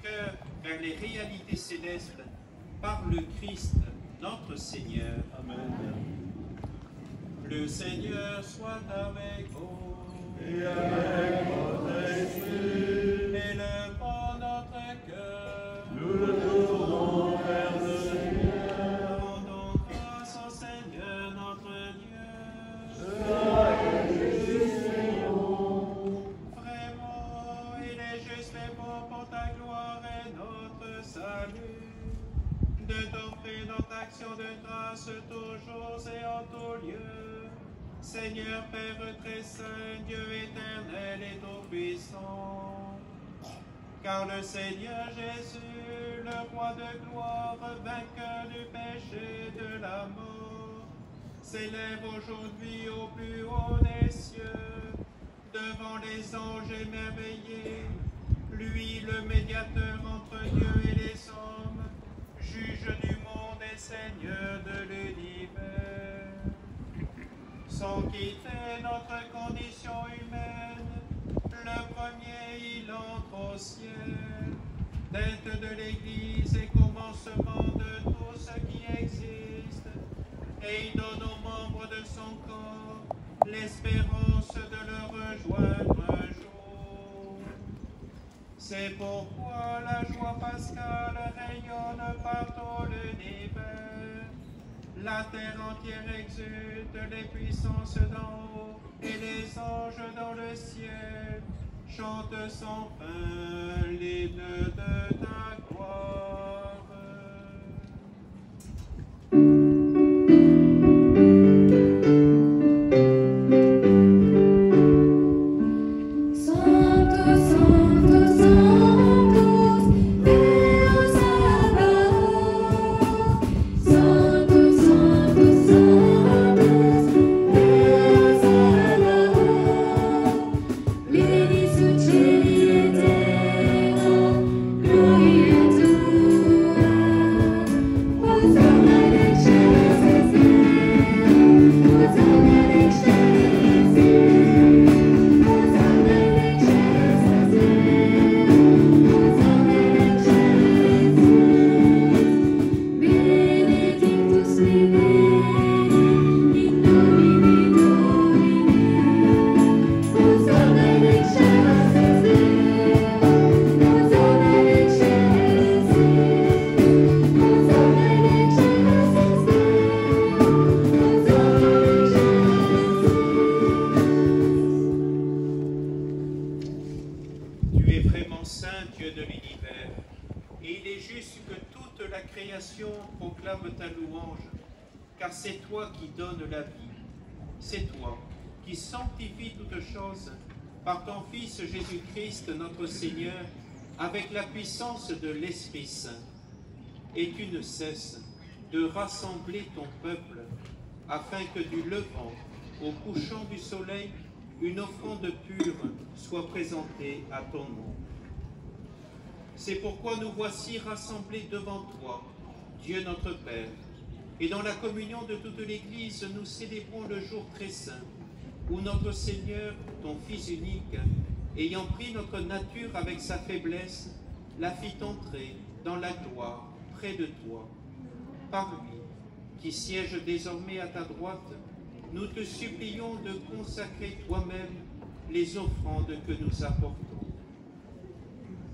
cœur vers les réalités célestes par le Christ, notre Seigneur. Amen. Le Seigneur soit avec vous. Et avec votre esprit. Élevons notre cœur. Nous le tournons vers le Seigneur. Rendons grâce au Seigneur notre Dieu. Cela est juste et bon. Vraiment, il est juste et bon pour ta gloire et notre salut, de t'offrir notre action de grâce toujours et en tout lieu. Seigneur Père très saint, Dieu éternel et tout-puissant, car le Seigneur Jésus, le roi de gloire, vainqueur du péché et de la mort, s'élève aujourd'hui au plus haut des cieux, devant les anges émerveillés, lui le médiateur entre Dieu et les hommes, juge du monde et Seigneur de l'univers. Sans quitter notre condition humaine, le premier il entre au ciel, tête de l'Église et commencement de tout ce qui existe, et il donne aux membres de son corps l'espérance de le rejoindre un jour. C'est pourquoi la joie pascale rayonne par tout l'univers. La terre entière exulte, les puissances d'en haut et les anges dans le ciel chantent sans fin l'hymne de ta gloire. Par ton Fils Jésus-Christ, notre Seigneur, avec la puissance de l'Esprit Saint. Et tu ne cesses de rassembler ton peuple, afin que du levant au couchant du soleil, une offrande pure soit présentée à ton nom. C'est pourquoi nous voici rassemblés devant toi, Dieu notre Père, et dans la communion de toute l'Église, nous célébrons le jour très saint, où notre Seigneur, ton Fils unique, ayant pris notre nature avec sa faiblesse, la fit entrer dans la gloire près de toi. Par lui, qui siège désormais à ta droite, nous te supplions de consacrer toi-même les offrandes que nous apportons.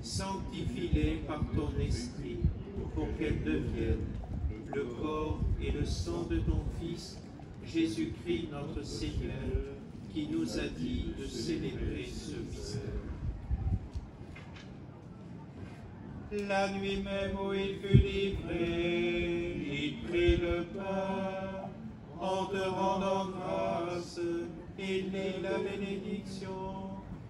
Sanctifie-les par ton esprit, pour qu'elles deviennent le corps et le sang de ton Fils, Jésus-Christ notre Seigneur, qui nous a dit de célébrer ce mystère. La nuit même où il fut livré, il prit le pain, en te rendant grâce, il lit la bénédiction,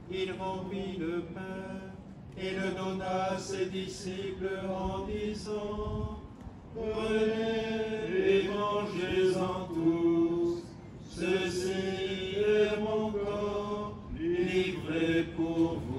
il remplit le pain, et le donna à ses disciples en disant: prenez et mangez-en tous, ceci est mon corps livré pour vous.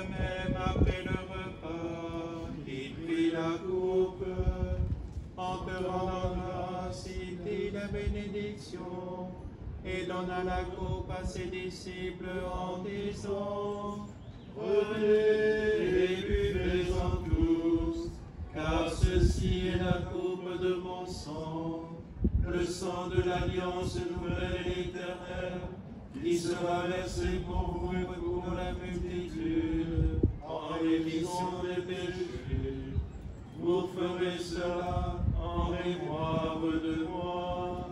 même, après le repas, il prit la coupe. En te rendant grâce, il dit la bénédiction et donna la coupe à ses disciples en disant: Prenez et buvez-en tous, car ceci est la coupe de mon sang, le sang de l'alliance nouvelle et éternelle, qui sera versé pour vous et pour la multitude en rémission des péchés. Vous ferez cela en mémoire de moi.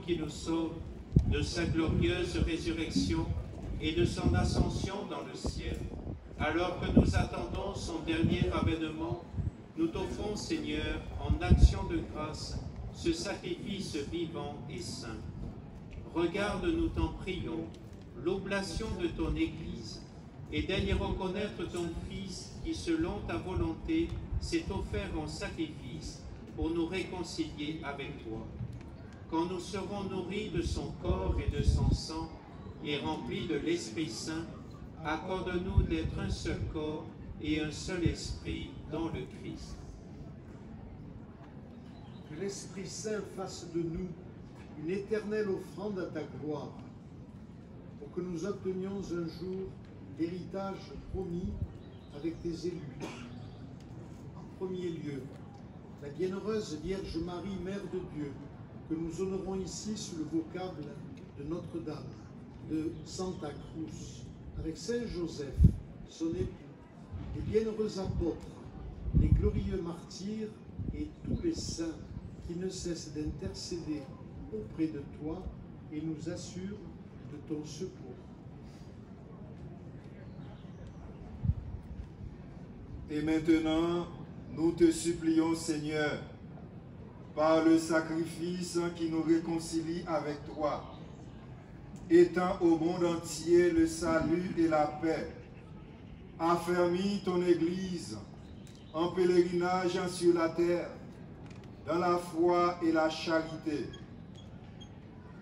Qui nous sauve, de sa glorieuse résurrection et de son ascension dans le ciel. Alors que nous attendons son dernier avènement, nous t'offrons, Seigneur, en action de grâce, ce sacrifice vivant et saint. Regarde, nous t'en prions, l'oblation de ton Église, et daigne reconnaître ton Fils qui, selon ta volonté, s'est offert en sacrifice pour nous réconcilier avec toi. Quand nous serons nourris de son corps et de son sang et remplis de l'Esprit Saint, accorde-nous d'être un seul corps et un seul esprit dans le Christ. Que l'Esprit Saint fasse de nous une éternelle offrande à ta gloire, pour que nous obtenions un jour l'héritage promis avec tes élus. En premier lieu, la bienheureuse Vierge Marie, Mère de Dieu, que nous honorons ici sous le vocable de Notre-Dame, de Santa Cruz, avec Saint Joseph, son époux, les bienheureux apôtres, les glorieux martyrs et tous les saints qui ne cessent d'intercéder auprès de toi et nous assurent de ton secours. Et maintenant, nous te supplions, Seigneur, par le sacrifice qui nous réconcilie avec toi, étends au monde entier le salut et la paix. Affermis ton Église en pèlerinage sur la terre, dans la foi et la charité,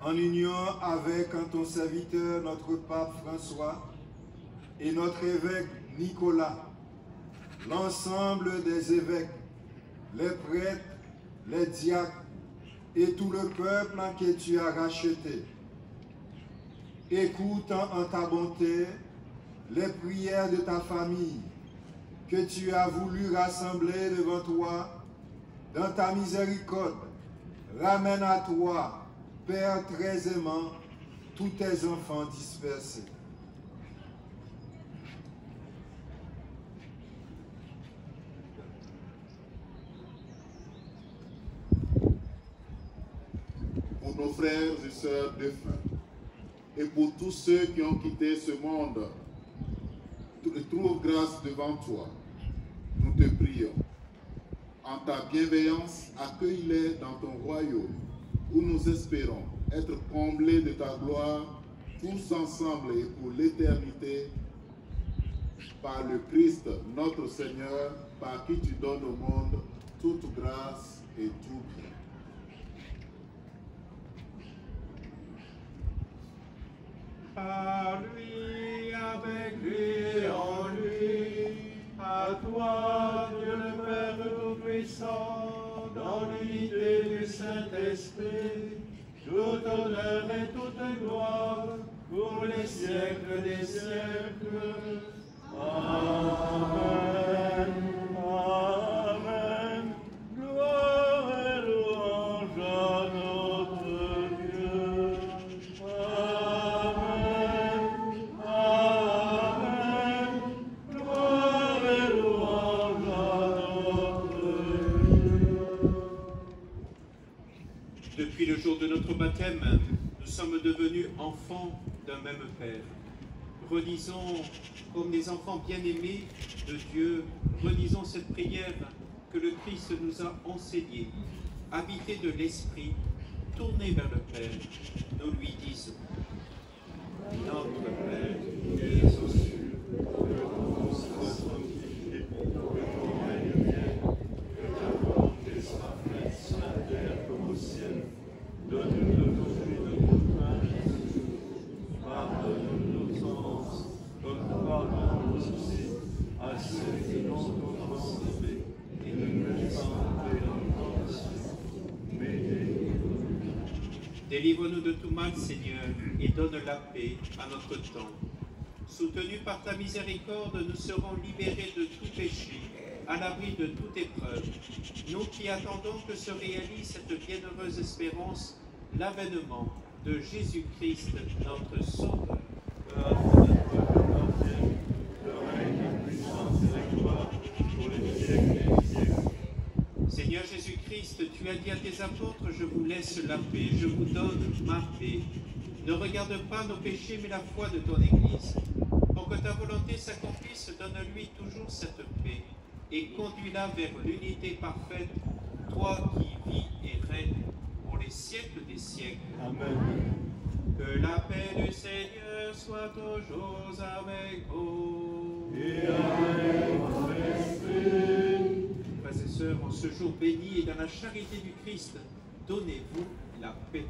en union avec ton serviteur, notre pape François, et notre évêque Nicolas, l'ensemble des évêques, les prêtres, les diacres et tout le peuple que tu as racheté. Écoute en ta bonté les prières de ta famille que tu as voulu rassembler devant toi. Dans ta miséricorde, ramène à toi, Père très aimant, tous tes enfants dispersés. Pour nos frères et sœurs défunts, et pour tous ceux qui ont quitté ce monde, trouve grâce devant toi. Nous te prions. En ta bienveillance, accueille-les dans ton royaume, où nous espérons être comblés de ta gloire, tous ensemble et pour l'éternité, par le Christ, notre Seigneur, par qui tu donnes au monde toute grâce et tout bien. Par lui, avec lui et en lui, à toi, Dieu le Père Tout-Puissant, dans l'unité du Saint-Esprit, tout honneur et toute gloire, pour les siècles des siècles. Amen. Amen. Gloire et louange à notre Dieu. baptême, nous sommes devenus enfants d'un même Père. Redisons, comme des enfants bien-aimés de Dieu, redisons cette prière que le Christ nous a enseignée. Habité de l'Esprit, tournés vers le Père, nous lui disons: Notre Père, qui es aux cieux, que ton nom soit sanctifié, que ton règne vienne, que ta volonté soit faite sur la terre comme au ciel. Donne-nous aujourd'hui notre pain de ce jour. Pardonne-nous nos offenses, comme nous pardonnons aussi à ceux qui nous ont offensés, et ne nous laisse pas entrer en tentation, mais délivre-nous. Délivre-nous de tout mal, Seigneur, et donne la paix à notre temps. Soutenus par ta miséricorde, nous serons libérés de tout péché, à l'abri de toute épreuve. Nous qui attendons que se réalise cette bienheureuse espérance, l'avènement de Jésus-Christ, notre Sauveur. Seigneur Jésus-Christ, tu as dit à tes apôtres: je vous laisse la paix, je vous donne ma paix. Ne regarde pas nos péchés, mais la foi de ton Église. Pour que ta volonté s'accomplisse, donne-lui toujours cette paix et conduis-la vers l'unité parfaite, toi qui vis et règnes pour les siècles des siècles. Amen. Que la paix du Seigneur soit toujours avec vous. Et avec votre esprit. Frères et sœurs, en ce jour béni et dans la charité du Christ, donnez-vous la paix.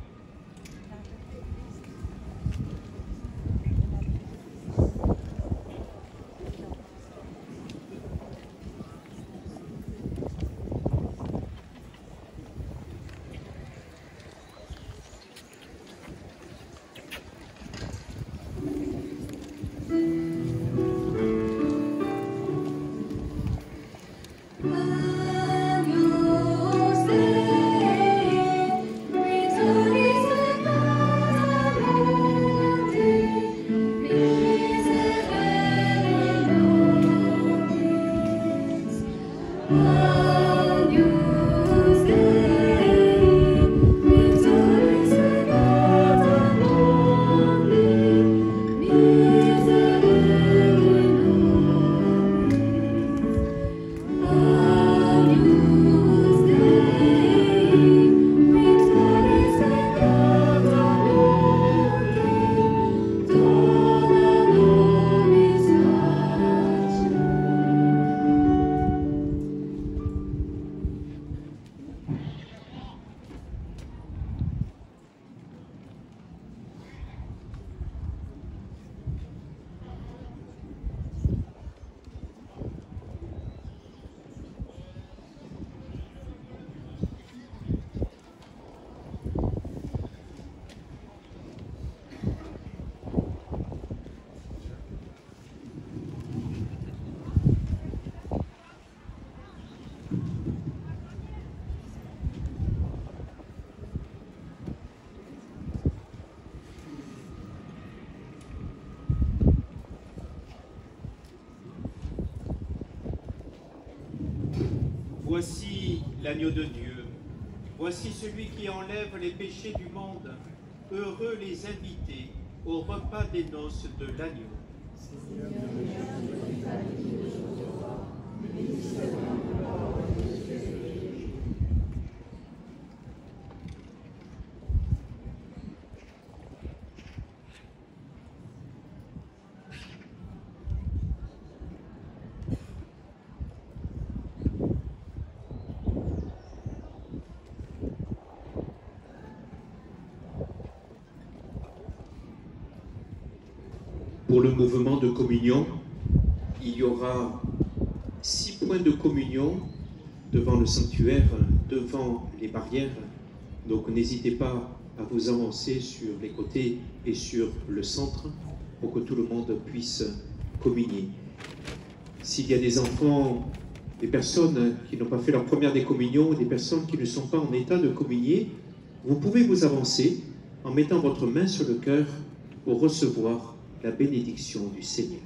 Voici l'agneau de Dieu, voici celui qui enlève les péchés du monde. Heureux les invités au repas des noces de l'agneau. Pour le mouvement de communion, il y aura 6 points de communion devant le sanctuaire, devant les barrières. Donc n'hésitez pas à vous avancer sur les côtés et sur le centre pour que tout le monde puisse communier. S'il y a des enfants, des personnes qui n'ont pas fait leur première des communions, des personnes qui ne sont pas en état de communier, vous pouvez vous avancer en mettant votre main sur le cœur pour recevoir la bénédiction du Seigneur.